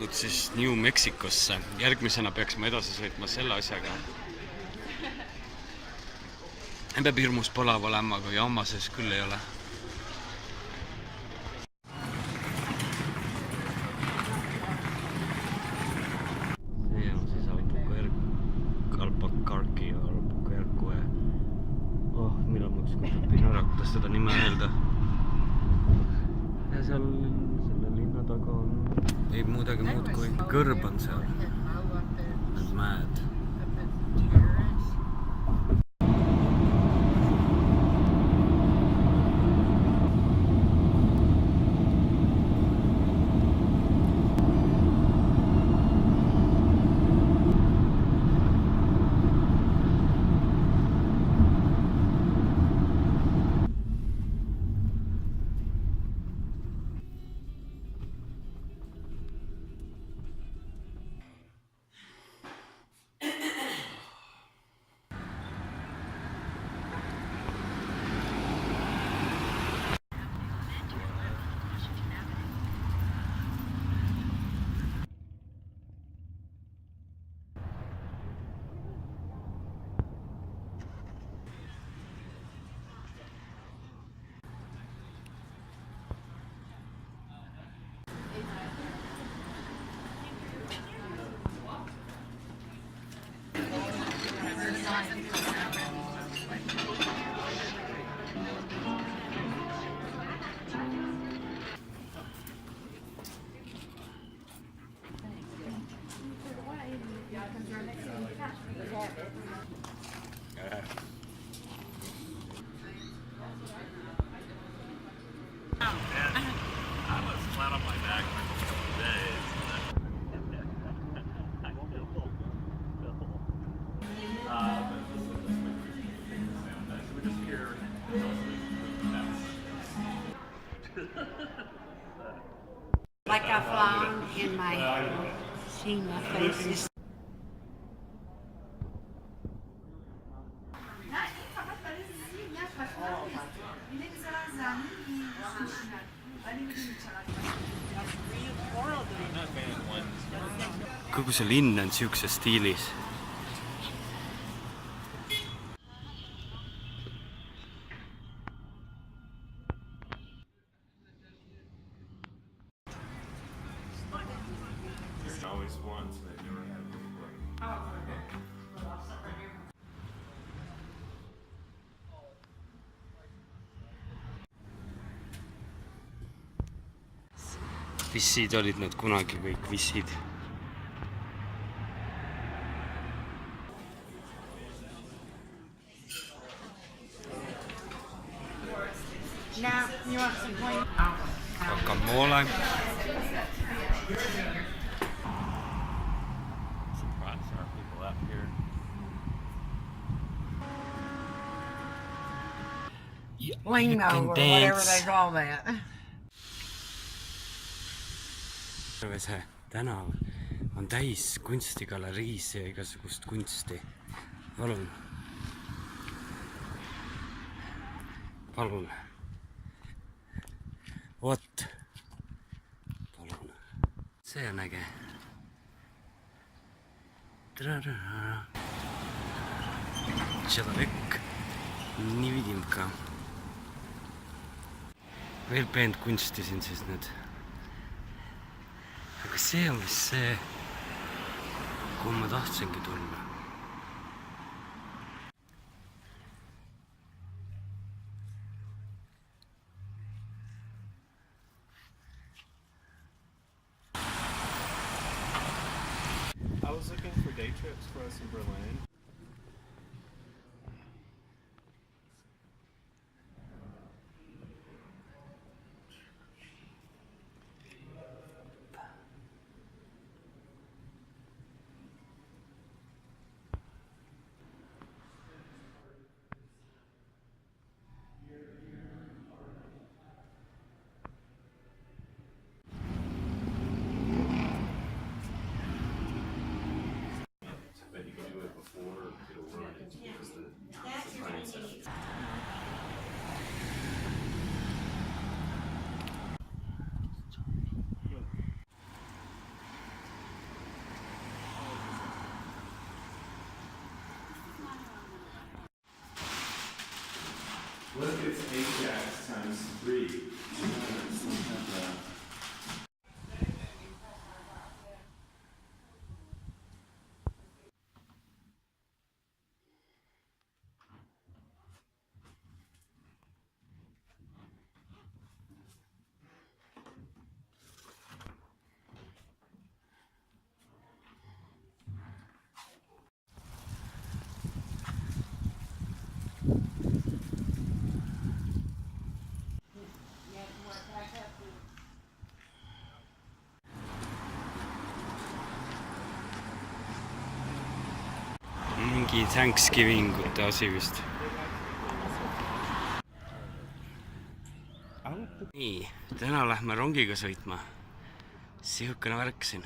sõidukud siis New Mexicosse. Järgmisena peaksime edasi sõitma selle asjaga. Peab hirmus palav olema, aga jaama sees küll ei ole. See on siis Albuquerque Albuquerque. Millal ma ükskord õpin ära, kuidas seda nime öelda. Ja seal selle linna taga on ei muudagi muud kui kõrb on seal. Need mäed. Like I flown in my seeing my faces. Kogu see linn on siukses stiilis. Vissid olid need kunagi kõik vissid. Now, you want some plain? Guacamole. Surprised there are people out here. Lingo, or whatever they call that. See tänav on täis kunstigaleriis ja igasugust kunsti. Palun. Palun. Vot. Palun. See on äge. Человек невидимка. Veel peent kunsti siin siis nüüd. Aga see on vist see, kuhu ma tahtsingi tulla. I was looking for day trips for us in Berlin. What if it's Ajax times 3? Mingi Thanksgivingute asi vist. nii, täna lähme rongiga sõitma. Sihukene värk siin.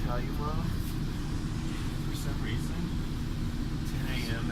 Tell you, Mom, for some reason, 10 a.m.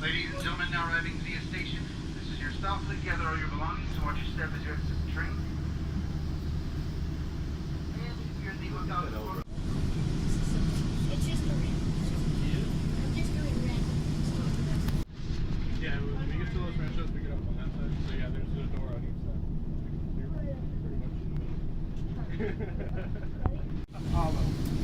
Ladies and gentlemen, now arriving to the station. This is your stop. Please gather all your belongings and watch your step as you exit the train. And keep your knee lookout for. It's just a red. I'm just doing red. Yeah, when we get to Los Ranchos, we get up on that side. So yeah, there's a door on each side. You're pretty much in the middle. Apollo.